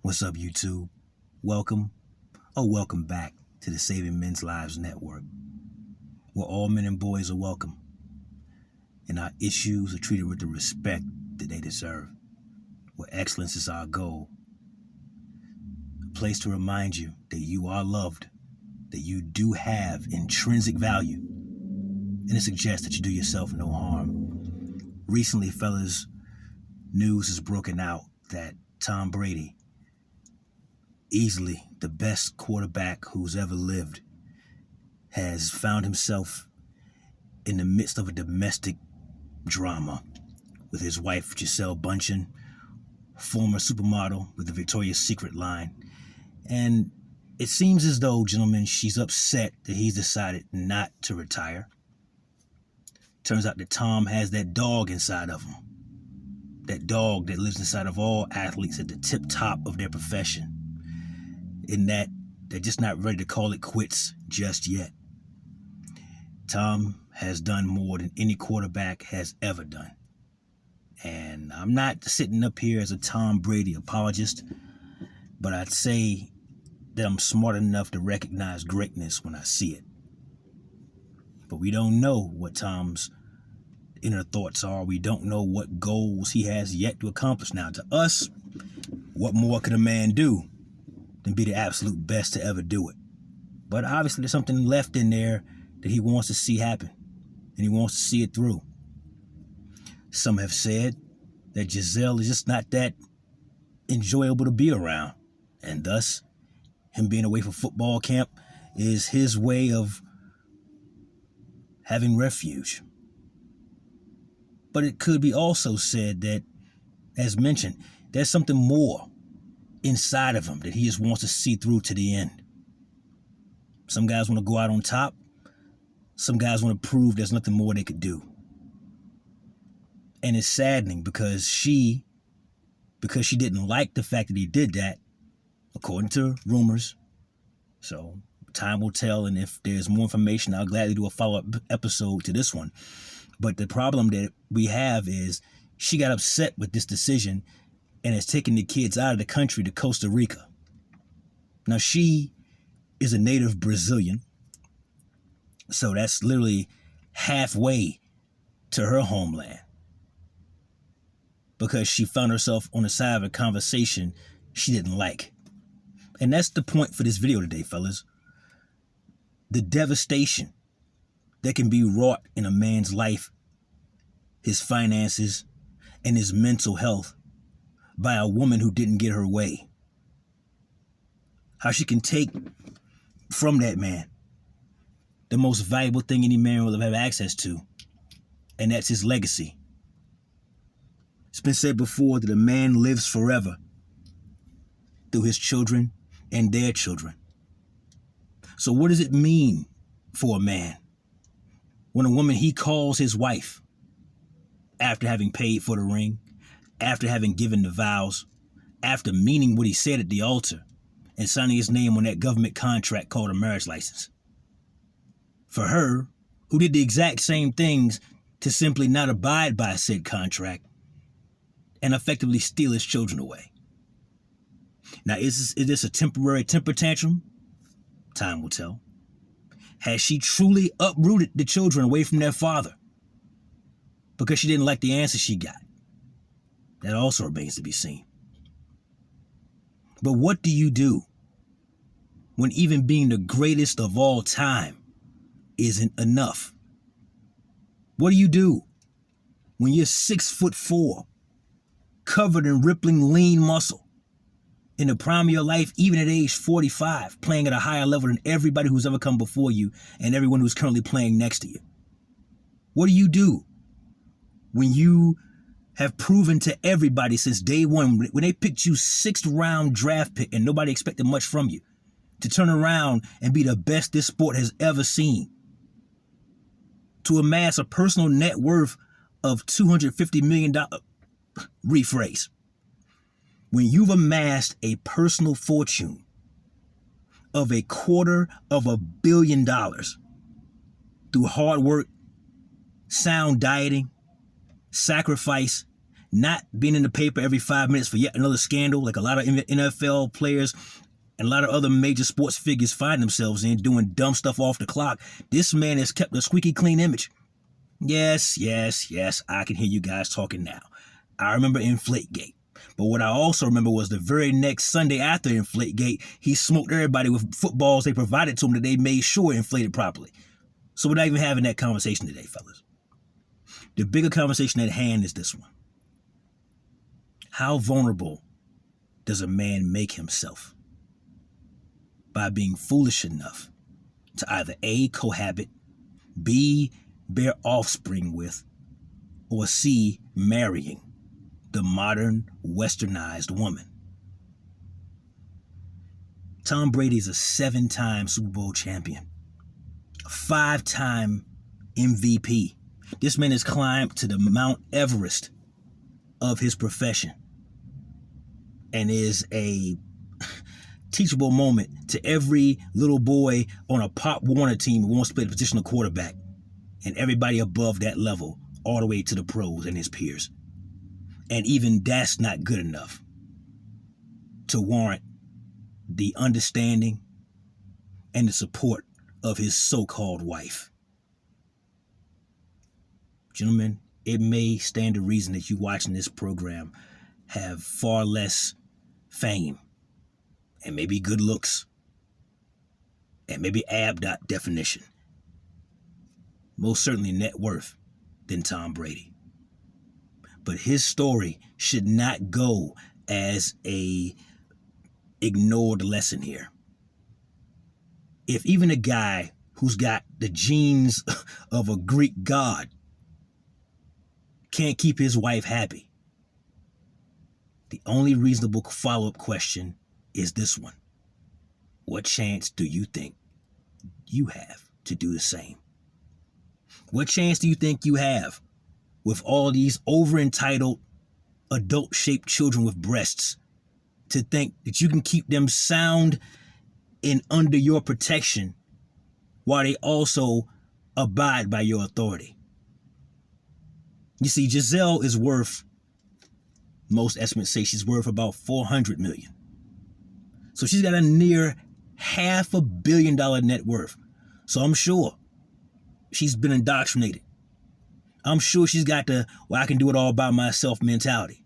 What's up, YouTube? Welcome, welcome back to the Saving Men's Lives Network, where all men and boys are welcome, and our issues are treated with the respect that they deserve, where excellence is our goal. A place to remind you that you are loved, that you do have intrinsic value, and it suggests that you do yourself no harm. Recently, fellas, news has broken out that Tom Brady, easily the best quarterback who's ever lived, has found himself in the midst of a domestic drama with his wife, Giselle Bundchen, former supermodel with the Victoria's Secret line. And it seems as though, gentlemen, she's upset that he's decided not to retire. Turns out that Tom has that dog inside of him. That dog that lives inside of all athletes at the tip top of their profession. In that they're just not ready to call it quits just yet. Tom has done more than any quarterback has ever done. And I'm not sitting up here as a Tom Brady apologist, but I'd say that I'm smart enough to recognize greatness when I see it. But we don't know what Tom's inner thoughts are. We don't know what goals he has yet to accomplish. Now, to us, what more could a man do than be the absolute best to ever do it? But obviously there's something left in there that he wants to see happen, and he wants to see it through. Some have said that Giselle is just not that enjoyable to be around, and thus him being away from football camp is his way of having refuge. But it could be also said that, as mentioned, there's something more inside of him that he just wants to see through to the end. Some guys want to go out on top. Some guys want to prove there's nothing more they could do. And it's saddening because she didn't like the fact that he did that, according to rumors. So time will tell, and if there's more information, I'll gladly do a follow-up episode to this one. But the problem that we have is she got upset with this decision and has taken the kids out of the country to Costa Rica. Now, she is a native Brazilian, so that's literally halfway to her homeland, because she found herself on the side of a conversation she didn't like. And that's the point for this video today, fellas. The devastation that can be wrought in a man's life, his finances, and his mental health by a woman who didn't get her way. How she can take from that man the most valuable thing any man will have access to, and that's his legacy. It's been said before that a man lives forever through his children and their children. So what does it mean for a man when a woman he calls his wife, after having paid for the ring, after having given the vows, after meaning what he said at the altar, and signing his name on that government contract called a marriage license? For her, who did the exact same things to simply not abide by said contract and effectively steal his children away. Now, is this a temporary temper tantrum? Time will tell. Has she truly uprooted the children away from their father because she didn't like the answer she got? That also remains to be seen. But what do you do when even being the greatest of all time isn't enough? What do you do when you're 6'4", covered in rippling lean muscle, in the prime of your life, even at age 45, playing at a higher level than everybody who's ever come before you and everyone who's currently playing next to you? What do you do when you have proven to everybody since day one, when they picked you 6th round draft pick and nobody expected much from you, to turn around and be the best this sport has ever seen, to amass a personal net worth of $250 million? Rephrase. When you've amassed a personal fortune of $250 million through hard work, sound dieting, sacrifice, not being in the paper every 5 minutes for yet another scandal, like a lot of NFL players and a lot of other major sports figures find themselves in, doing dumb stuff off the clock. This man has kept a squeaky clean image. Yes, I can hear you guys talking now. I remember Inflategate. But what I also remember was the very next Sunday after Inflategate, he smoked everybody with footballs they provided to him that they made sure inflated properly. So we're not even having that conversation today, fellas. The bigger conversation at hand is this one. How vulnerable does a man make himself by being foolish enough to either A, cohabit, B, bear offspring with, or C, marrying the modern westernized woman? Tom Brady is a 7-time Super Bowl champion, a 5-time MVP. This man has climbed to the Mount Everest of his profession and is a teachable moment to every little boy on a Pop Warner team who wants to play the position of quarterback, and everybody above that level, all the way to the pros and his peers. And even that's not good enough to warrant the understanding and the support of his so-called wife. Gentlemen, it may stand to reason that you watching this program have far less fame and maybe good looks and maybe ab definition, most certainly net worth, than Tom Brady. But his story should not go as a ignored lesson here. If even a guy who's got the genes of a Greek god can't keep his wife happy, the only reasonable follow-up question is this one. What chance do you think you have to do the same? What chance do you think you have with all these over-entitled, adult-shaped children with breasts to think that you can keep them sound and under your protection while they also abide by your authority? You see, Giselle is worth, most estimates say she's worth about $400 million. So she's got a near $500 million net worth. So I'm sure she's been indoctrinated. I'm sure she's got the, well, I can do it all by myself mentality.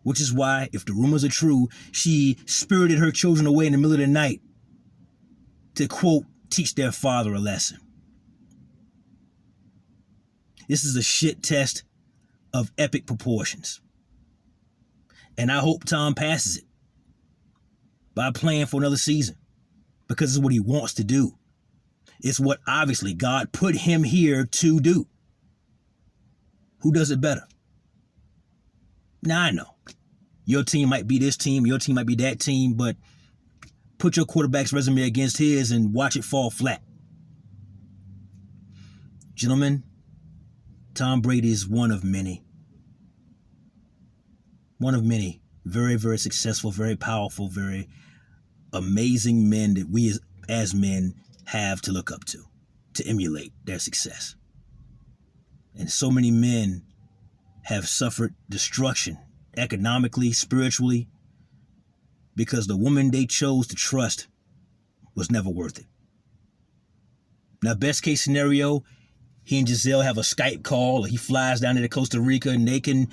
Which is why, if the rumors are true, she spirited her children away in the middle of the night to, quote, teach their father a lesson. This is a shit test of epic proportions. And I hope Tom passes it by playing for another season, because it's what he wants to do. It's what obviously God put him here to do. Who does it better? Now I know your team might be this team, your team might be that team, but put your quarterback's resume against his and watch it fall flat. Gentlemen, Tom Brady is one of many. One of many very, very successful, very powerful, very amazing men that we as men have to look up to emulate their success. And so many men have suffered destruction economically, spiritually, because the woman they chose to trust was never worth it. Now, best case scenario, he and Giselle have a Skype call, or he flies down to Costa Rica and they can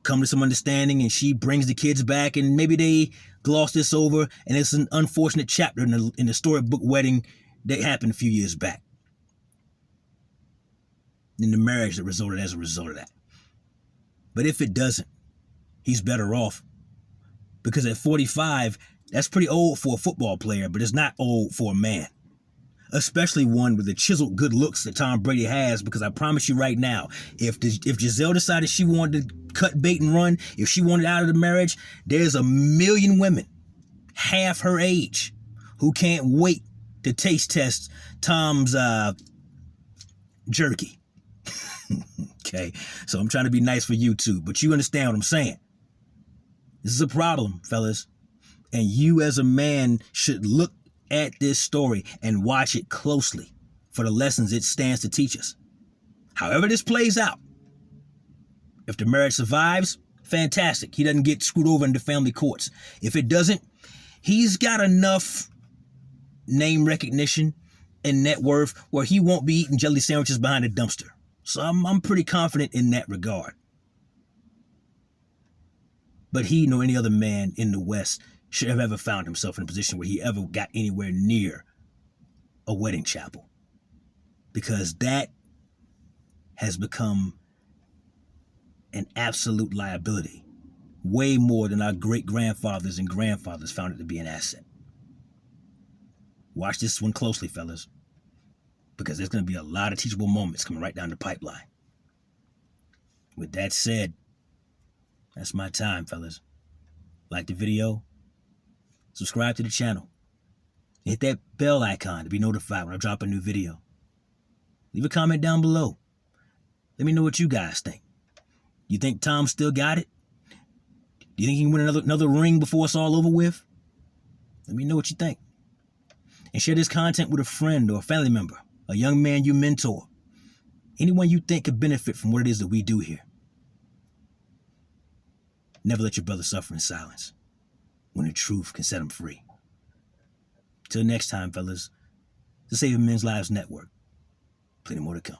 come to some understanding, and she brings the kids back, and maybe they gloss this over, and it's an unfortunate chapter in the storybook wedding that happened a few years back, in the marriage that resulted as a result of that. But if it doesn't, he's better off, because at 45, that's pretty old for a football player, but it's not old for a man, especially one with the chiseled good looks that Tom Brady has. Because I promise you right now, if Giselle decided she wanted to cut bait and run, if she wanted out of the marriage, there's 1 million women half her age who can't wait to taste test Tom's jerky. Okay, so I'm trying to be nice for you too, but you understand what I'm saying. This is a problem, fellas, and you as a man should look at this story and watch it closely for the lessons it stands to teach us. However this plays out, If the marriage survives, fantastic. He doesn't get screwed over in the family courts. If it doesn't, he's got enough name recognition and net worth where he won't be eating jelly sandwiches behind a dumpster. So I'm pretty confident in that regard. But he nor any other man in the West should have ever found himself in a position where he ever got anywhere near a wedding chapel. Because that has become an absolute liability. Way more than our great-grandfathers and grandfathers found it to be an asset. Watch this one closely, fellas. Because there's going to be a lot of teachable moments coming right down the pipeline. With that said, that's my time, fellas. Like the video, subscribe to the channel, hit that bell icon to be notified when I drop a new video. Leave a comment down below. Let me know what you guys think. You think Tom still got it? Do you think he can win another ring before it's all over with? Let me know what you think. And share this content with a friend or a family member, a young man you mentor, anyone you think could benefit from what it is that we do here. Never let your brother suffer in silence when the truth can set him free. Till next time, fellas, the Saving Men's Lives Network. Plenty more to come.